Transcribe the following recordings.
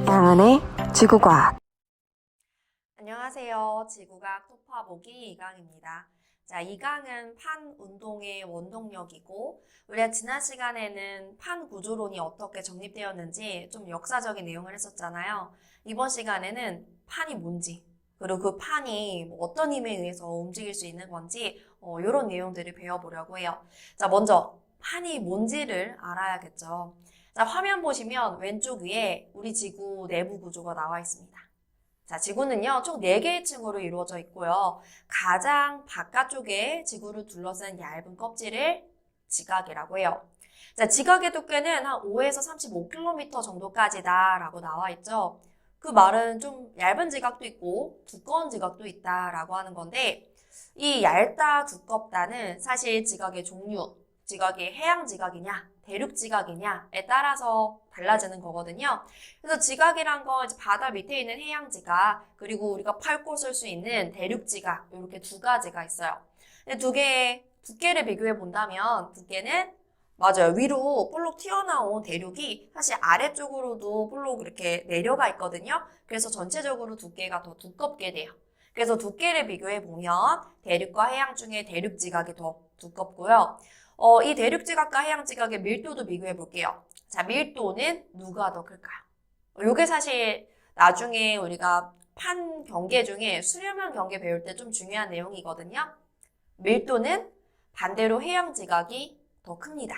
양안의 지구과학. 안녕하세요. 지구과학 토파보기 이강입니다. 자, 이 강은 판 운동의 원동력이고 우리가 지난 시간에는 판 구조론이 어떻게 정립되었는지 좀 역사적인 내용을 했었잖아요. 이번 시간에는 판이 뭔지 그리고 그 판이 어떤 힘에 의해서 움직일 수 있는 건지 이런 내용들을 배워보려고 해요. 자, 먼저 판이 뭔지를 알아야겠죠. 자, 화면 보시면 왼쪽 위에 우리 지구 내부 구조가 나와 있습니다. 자, 지구는요, 총 4개의 층으로 이루어져 있고요. 가장 바깥쪽에 지구를 둘러싼 얇은 껍질을 지각이라고 해요. 자, 지각의 두께는 한 5에서 35km 정도까지다라고 나와 있죠. 그 말은 좀 얇은 지각도 있고 두꺼운 지각도 있다라고 하는 건데, 이 얇다, 두껍다는 사실 지각의 종류, 지각이 해양 지각이냐, 대륙 지각이냐에 따라서 달라지는 거거든요. 그래서 지각이란 거 이제 바다 밑에 있는 해양 지각, 그리고 우리가 밟고 쓸 수 있는 대륙 지각, 이렇게 두 가지가 있어요. 두 개의 두께를 비교해 본다면 두께는 맞아요. 위로 볼록 튀어나온 대륙이 사실 아래쪽으로도 볼록 이렇게 내려가 있거든요. 그래서 전체적으로 두께가 더 두껍게 돼요. 그래서 두께를 비교해 보면 대륙과 해양 중에 대륙 지각이 더 두껍고요. 이 대륙 지각과 해양 지각의 밀도도 비교해 볼게요. 자, 밀도는 누가 더 클까요? 이게 사실 나중에 우리가 판 경계 중에 수렴형 경계 배울 때 좀 중요한 내용이거든요. 밀도는 반대로 해양 지각이 더 큽니다.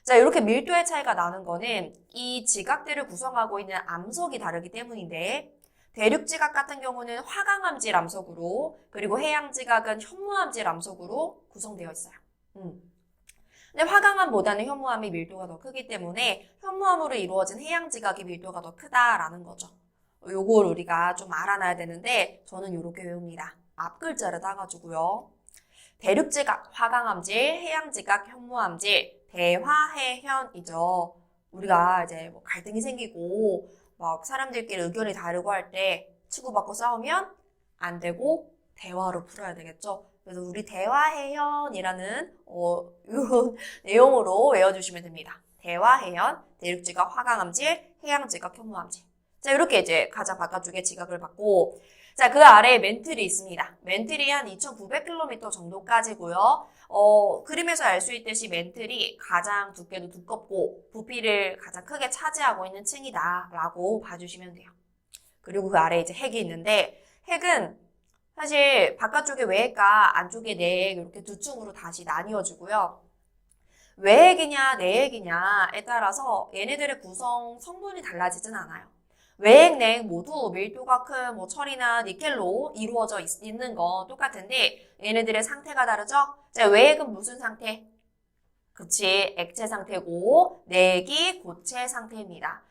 자, 이렇게 밀도의 차이가 나는 거는 이 지각들을 구성하고 있는 암석이 다르기 때문인데 대륙 지각 같은 경우는 화강암질 암석으로 그리고 해양 지각은 현무암질 암석으로 구성되어 있어요. 근데 화강암보다는 현무암이 밀도가 더 크기 때문에 현무암으로 이루어진 해양 지각이 밀도가 더 크다라는 거죠. 요걸 우리가 좀 알아놔야 되는데 저는 이렇게 외웁니다. 앞 글자를 따가지고요. 대륙 지각, 화강암질, 해양 지각, 현무암질, 대화해현이죠. 우리가 이제 뭐 갈등이 생기고 막 사람들끼리 의견이 다르고 할 때 치고받고 싸우면 안 되고 대화로 풀어야 되겠죠. 그래서 우리 대화해현이라는 이런 내용으로 외워주시면 됩니다. 대화해현, 대륙지각, 화강암질, 해양지각, 현무암질. 자, 이렇게 이제 가장 바깥쪽에 지각을 받고 자, 그 아래에 멘틀이 있습니다. 멘틀이 한 2,900km 정도까지고요. 그림에서 알 수 있듯이 멘틀이 가장 두께도 두껍고 부피를 가장 크게 차지하고 있는 층이다라고 봐주시면 돼요. 그리고 그 아래에 이제 핵이 있는데 핵은 사실 바깥쪽에 외핵과 안쪽에 내핵 이렇게 두 층으로 다시 나뉘어지고요. 외핵이냐 내핵이냐에 따라서 얘네들의 구성 성분이 달라지진 않아요. 외핵, 내핵 모두 밀도가 큰 뭐 철이나 니켈로 이루어져 있는 건 똑같은데 얘네들의 상태가 다르죠? 자, 외핵은 무슨 상태? 그치, 액체 상태고 내핵이 고체 상태입니다.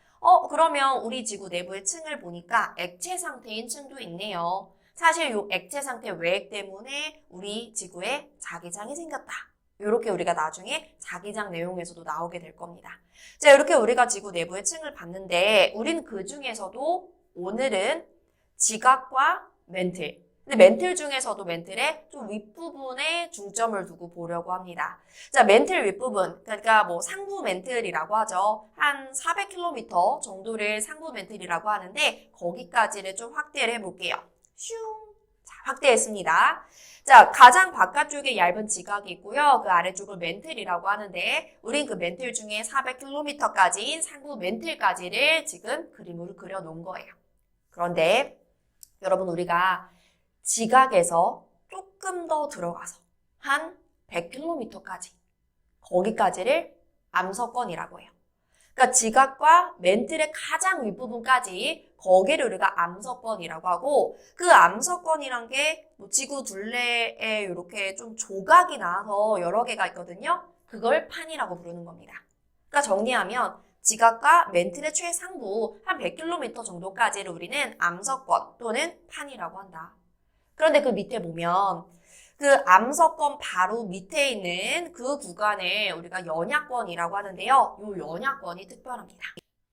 그러면 우리 지구 내부의 층을 보니까 액체 상태인 층도 있네요. 사실 이 액체 상태 외핵 때문에 우리 지구에 자기장이 생겼다. 이렇게 우리가 나중에 자기장 내용에서도 나오게 될 겁니다. 자, 이렇게 우리가 지구 내부의 층을 봤는데 우린 그 중에서도 오늘은 지각과 멘틀, 근데 멘틀 중에서도 멘틀의 좀 윗부분에 중점을 두고 보려고 합니다. 자, 멘틀 윗부분, 그러니까 뭐 상부 멘틀이라고 하죠. 한 400km 정도를 상부 멘틀이라고 하는데 거기까지를 좀 확대를 해볼게요. 슝! 자, 확대했습니다. 자, 가장 바깥쪽에 얇은 지각이 있고요. 그 아래쪽을 멘틀이라고 하는데 우린 그 멘틀 중에 400km까지인 상부 멘틀까지를 지금 그림으로 그려놓은 거예요. 그런데 여러분 우리가 지각에서 조금 더 들어가서 한 100km까지 거기까지를 암석권이라고 해요. 그러니까 지각과 멘틀의 가장 윗부분까지 거기를 우리가 암석권이라고 하고 그 암석권이란 게 뭐 지구 둘레에 이렇게 좀 조각이 나서 여러 개가 있거든요. 그걸 판이라고 부르는 겁니다. 그러니까 정리하면 지각과 멘틀의 최상부 한 100km 정도까지를 우리는 암석권 또는 판이라고 한다. 그런데 그 밑에 보면 그 암석권 바로 밑에 있는 그 구간을 우리가 연약권이라고 하는데요. 이 연약권이 특별합니다.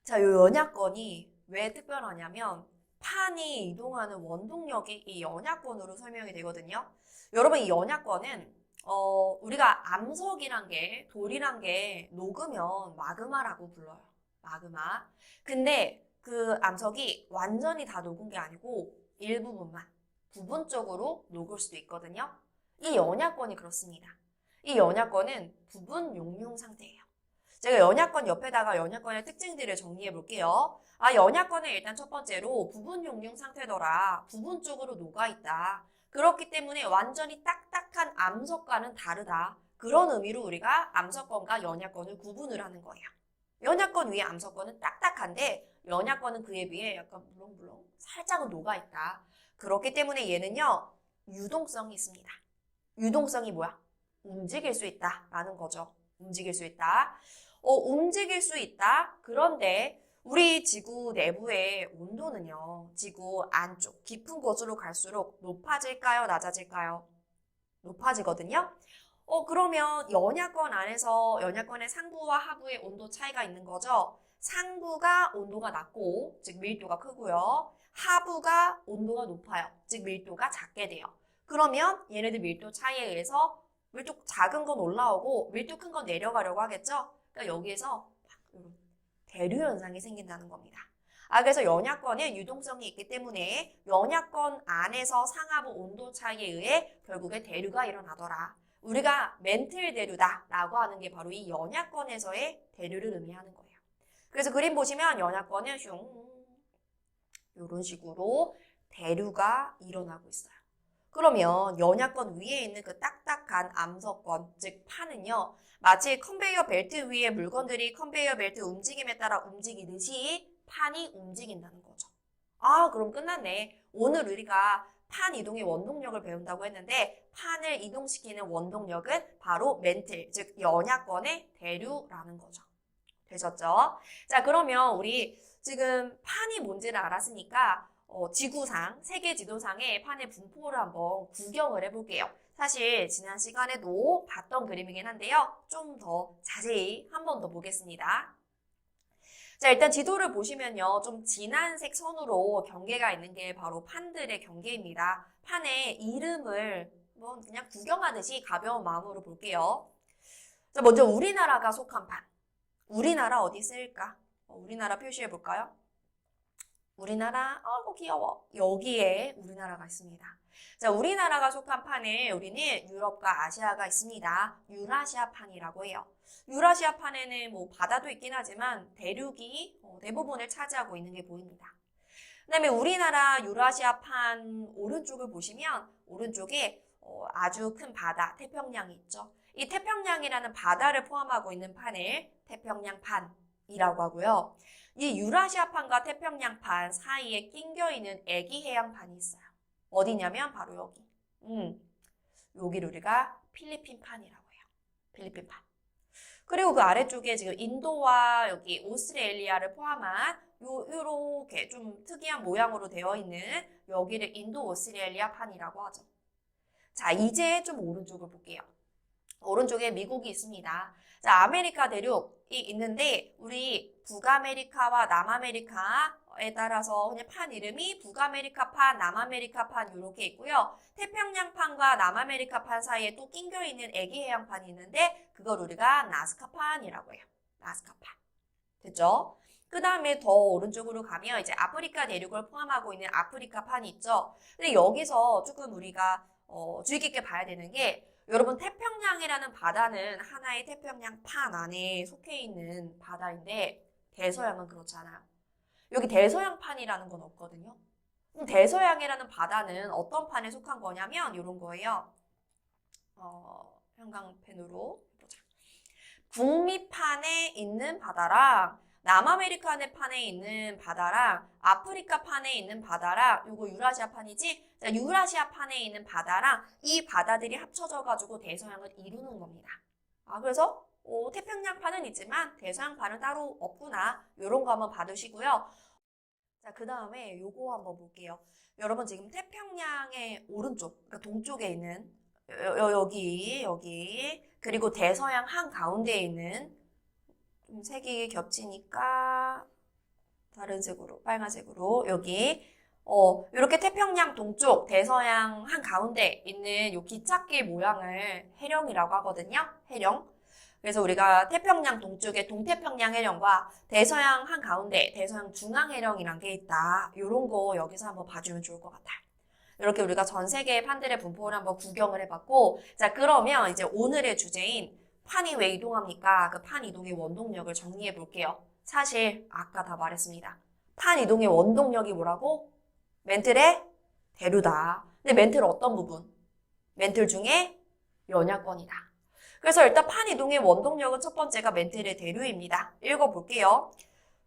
자, 이 연약권이 왜 특별하냐면 판이 이동하는 원동력이 이 연약권으로 설명이 되거든요. 여러분, 이 연약권은 우리가 암석이란 게, 돌이란 게 녹으면 마그마라고 불러요. 마그마. 근데 그 암석이 완전히 다 녹은 게 아니고 일부분만, 부분적으로 녹을 수도 있거든요. 이 연약권이 그렇습니다. 이 연약권은 부분 용융 상태예요. 제가 연약권 옆에다가 연약권의 특징들을 정리해 볼게요. 연약권은 일단 첫 번째로 부분 용융 상태더라. 부분적으로 녹아있다. 그렇기 때문에 완전히 딱딱한 암석과는 다르다. 그런 의미로 우리가 암석권과 연약권을 구분을 하는 거예요. 연약권 위에 암석권은 딱딱한데 연약권은 그에 비해 약간 물렁물렁 살짝은 녹아있다. 그렇기 때문에 얘는요, 유동성이 있습니다. 유동성이 뭐야? 움직일 수 있다라는 거죠. 움직일 수 있다. 움직일 수 있다. 그런데 우리 지구 내부의 온도는요, 지구 안쪽 깊은 곳으로 갈수록 높아질까요? 낮아질까요? 높아지거든요. 그러면 연약권 안에서 연약권의 상부와 하부의 온도 차이가 있는 거죠. 상부가 온도가 낮고, 즉 밀도가 크고요. 하부가 온도가 높아요. 즉 밀도가 작게 돼요. 그러면 얘네들 밀도 차이에 의해서 밀도 작은 건 올라오고 밀도 큰 건 내려가려고 하겠죠? 그러니까 여기에서 대류 현상이 생긴다는 겁니다. 그래서 연약권에 유동성이 있기 때문에 연약권 안에서 상하부 온도 차이에 의해 결국에 대류가 일어나더라. 우리가 멘틀 대류다라고 하는 게 바로 이 연약권에서의 대류를 의미하는 거예요. 그래서 그림 보시면 연약권은 이런 식으로 대류가 일어나고 있어요. 그러면 연약권 위에 있는 그 딱딱한 암석권, 즉 판은요, 마치 컨베이어 벨트 위에 물건들이 컨베이어 벨트 움직임에 따라 움직이듯이 판이 움직인다는 거죠. 그럼 끝났네. 오늘 우리가 판 이동의 원동력을 배운다고 했는데 판을 이동시키는 원동력은 바로 멘틀, 즉 연약권의 대류라는 거죠. 되셨죠? 자, 그러면 우리 지금 판이 뭔지를 알았으니까 지구상, 세계 지도상의 판의 분포를 한번 구경을 해볼게요. 사실 지난 시간에도 봤던 그림이긴 한데요. 좀 더 자세히 한 번 더 보겠습니다. 자, 일단 지도를 보시면요. 좀 진한 색 선으로 경계가 있는 게 바로 판들의 경계입니다. 판의 이름을 그냥 구경하듯이 가벼운 마음으로 볼게요. 자, 먼저 우리나라가 속한 판. 우리나라 어디 있을까? 우리나라 표시해 볼까요? 우리나라, 귀여워. 여기에 우리나라가 있습니다. 자, 우리나라가 속한 판에 우리는 유럽과 아시아가 있습니다. 유라시아 판이라고 해요. 유라시아 판에는 바다도 있긴 하지만 대륙이 대부분을 차지하고 있는 게 보입니다. 그 다음에 우리나라 유라시아 판 오른쪽을 보시면 오른쪽에 아주 큰 바다, 태평양이 있죠. 이 태평양이라는 바다를 포함하고 있는 판을 태평양판이라고 하고요. 이 유라시아판과 태평양판 사이에 낑겨있는 애기해양판이 있어요. 어디냐면 바로 여기. 여기를 우리가 필리핀판이라고 해요. 필리핀판. 그리고 그 아래쪽에 지금 인도와 여기 오스트레일리아를 포함한 요렇게 좀 특이한 모양으로 되어 있는 여기를 인도 오스트레일리아 판이라고 하죠. 자, 이제 좀 오른쪽을 볼게요. 오른쪽에 미국이 있습니다. 자, 아메리카 대륙이 있는데 우리 북아메리카와 남아메리카에 따라서 그냥 판 이름이 북아메리카판, 남아메리카판 이렇게 있고요. 태평양판과 남아메리카판 사이에 또 낑겨있는 애기해양판이 있는데 그걸 우리가 나스카판이라고 해요. 나스카판. 됐죠? 그 다음에 더 오른쪽으로 가면 이제 아프리카 대륙을 포함하고 있는 아프리카판이 있죠. 근데 여기서 조금 우리가 주의 깊게 봐야 되는 게 여러분 태평양이라는 바다는 하나의 태평양판 안에 속해 있는 바다인데 대서양은 그렇지 않아요. 여기 대서양판이라는 건 없거든요. 그럼 대서양이라는 바다는 어떤 판에 속한 거냐면 이런 거예요. 형광펜으로 보자. 북미판에 있는 바다랑 남아메리카 판에 있는 바다랑 아프리카 판에 있는 바다랑 요거 유라시아 판이지? 자, 유라시아 판에 있는 바다랑 이 바다들이 합쳐져 가지고 대서양을 이루는 겁니다. 그래서 태평양 판은 있지만 대서양 판은 따로 없구나. 요런 거 한번 봐두시고요. 자, 그 다음에 요거 한번 볼게요. 여러분 지금 태평양의 오른쪽, 그러니까 동쪽에 있는 여기 그리고 대서양 한가운데에 있는 좀 색이 겹치니까 다른 색으로, 빨간색으로 여기 이렇게 태평양 동쪽, 대서양 한가운데 있는 요 기찻길 모양을 해령이라고 하거든요. 해령. 그래서 우리가 태평양 동쪽에 동태평양 해령과 대서양 한가운데, 대서양 중앙해령이란 게 있다. 요런 거 여기서 한번 봐주면 좋을 것 같아요. 이렇게 우리가 전 세계의 판들의 분포를 한번 구경을 해봤고, 자, 그러면 이제 오늘의 주제인 판이 왜 이동합니까? 그 판 이동의 원동력을 정리해 볼게요. 사실 아까 다 말했습니다. 판 이동의 원동력이 뭐라고? 멘틀의 대류다. 근데 멘틀 어떤 부분? 멘틀 중에 연약권이다. 그래서 일단 판 이동의 원동력은 첫 번째가 멘틀의 대류입니다. 읽어볼게요.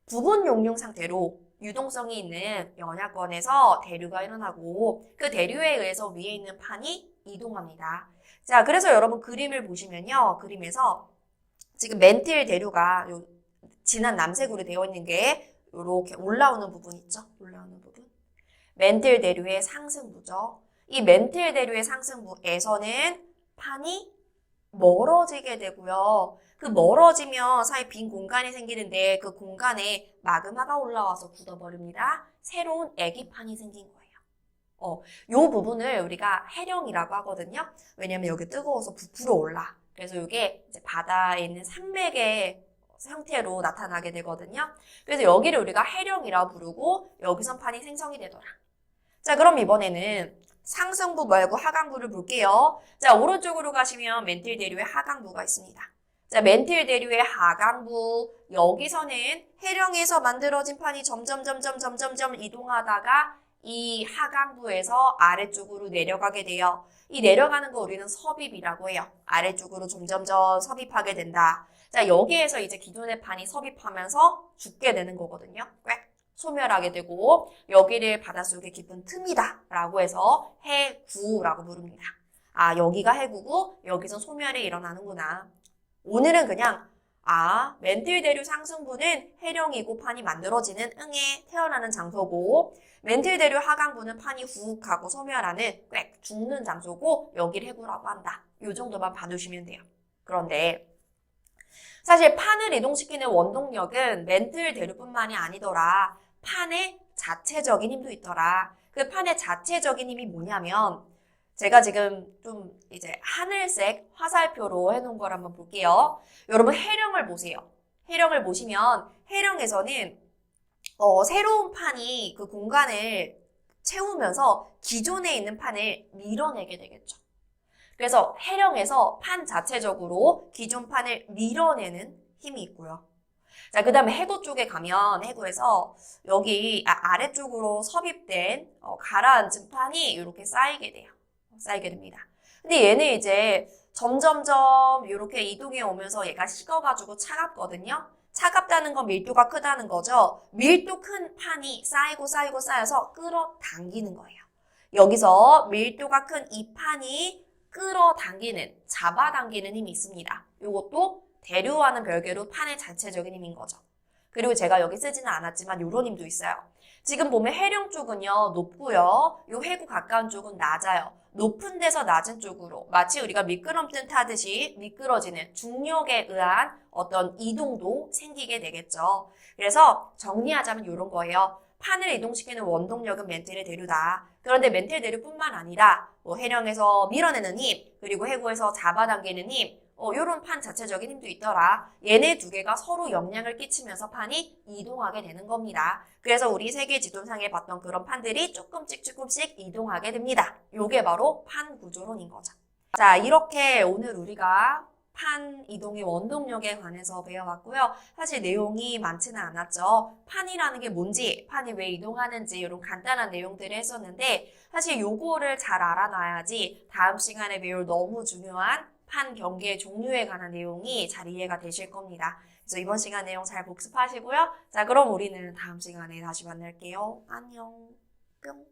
부분 용융 상태로 유동성이 있는 연약권에서 대류가 일어나고 그 대류에 의해서 위에 있는 판이 이동합니다. 자, 그래서 여러분 그림을 보시면요. 그림에서 지금 멘틀 대류가 진한 남색으로 되어 있는 게 이렇게 올라오는 부분 있죠? 올라오는 부분. 멘틀 대류의 상승부죠. 이 멘틀 대류의 상승부에서는 판이 멀어지게 되고요. 그 멀어지면 사이 빈 공간이 생기는데 그 공간에 마그마가 올라와서 굳어버립니다. 새로운 애기판이 생긴 거예요. 요 부분을 우리가 해령이라고 하거든요. 왜냐면 여기 뜨거워서 부풀어 올라. 그래서 이게 이제 바다에 있는 산맥의 형태로 나타나게 되거든요. 그래서 여기를 우리가 해령이라고 부르고 여기선 판이 생성이 되더라. 자, 그럼 이번에는 상승부 말고 하강부를 볼게요. 자, 오른쪽으로 가시면 멘틀 대류의 하강부가 있습니다. 자, 멘틀 대류의 하강부, 여기서는 해령에서 만들어진 판이 점점 이동하다가 이 하강부에서 아래쪽으로 내려가게 돼요. 이 내려가는 거 우리는 섭입이라고 해요. 아래쪽으로 점점점 섭입하게 된다. 자, 여기에서 이제 기존의 판이 섭입하면서 죽게 되는 거거든요. 꽥 소멸하게 되고 여기를 바닷속의 깊은 틈이다 라고 해서 해구라고 부릅니다. 아, 여기가 해구고 여기서 소멸이 일어나는구나. 오늘은 그냥 멘틀 대류 상승부는 해령이고 판이 만들어지는 응에 태어나는 장소고 멘틀 대류 하강부는 판이 후욱하고 소멸하는 꽥 죽는 장소고 여기를 해구라고 한다. 이 정도만 봐두시면 돼요. 그런데 사실 판을 이동시키는 원동력은 멘틀 대류뿐만이 아니더라. 판의 자체적인 힘도 있더라. 그 판의 자체적인 힘이 뭐냐면 제가 지금 좀 이제 하늘색 화살표로 해놓은 걸 한번 볼게요. 여러분 해령을 보세요. 해령을 보시면 해령에서는 새로운 판이 그 공간을 채우면서 기존에 있는 판을 밀어내게 되겠죠. 그래서 해령에서 판 자체적으로 기존 판을 밀어내는 힘이 있고요. 자, 그 다음에 해구 쪽에 가면 해구에서 여기 아래쪽으로 섭입된 가라앉은 판이 이렇게 쌓이게 돼요. 쌓이게 됩니다. 근데 얘는 이제 점점점 이렇게 이동해 오면서 얘가 식어가지고 차갑거든요. 차갑다는 건 밀도가 크다는 거죠. 밀도 큰 판이 쌓여서 끌어당기는 거예요. 여기서 밀도가 큰 이 판이 끌어당기는, 잡아당기는 힘이 있습니다. 이것도 대류와는 별개로 판의 자체적인 힘인 거죠. 그리고 제가 여기 쓰지는 않았지만 이런 힘도 있어요. 지금 보면 해령 쪽은요 높고요. 요 해구 가까운 쪽은 낮아요. 높은 데서 낮은 쪽으로 마치 우리가 미끄럼틀 타듯이 미끄러지는 중력에 의한 어떤 이동도 생기게 되겠죠. 그래서 정리하자면 이런 거예요. 판을 이동시키는 원동력은 멘틀의 대류다. 그런데 멘틀 대류뿐만 아니라 해령에서 밀어내는 힘, 그리고 해구에서 잡아당기는 힘, 요런 판 자체적인 힘도 있더라. 얘네 두 개가 서로 영향을 끼치면서 판이 이동하게 되는 겁니다. 그래서 우리 세계 지도상에 봤던 그런 판들이 조금씩 이동하게 됩니다. 요게 바로 판 구조론인 거죠. 자, 이렇게 오늘 우리가 판 이동의 원동력에 관해서 배워봤고요. 사실 내용이 많지는 않았죠. 판이라는 게 뭔지, 판이 왜 이동하는지 이런 간단한 내용들을 했었는데 사실 요거를 잘 알아놔야지 다음 시간에 배울 너무 중요한 판 경계 종류에 관한 내용이 잘 이해가 되실 겁니다. 그래서 이번 시간 내용 잘 복습하시고요. 자, 그럼 우리는 다음 시간에 다시 만날게요. 안녕. 뿅.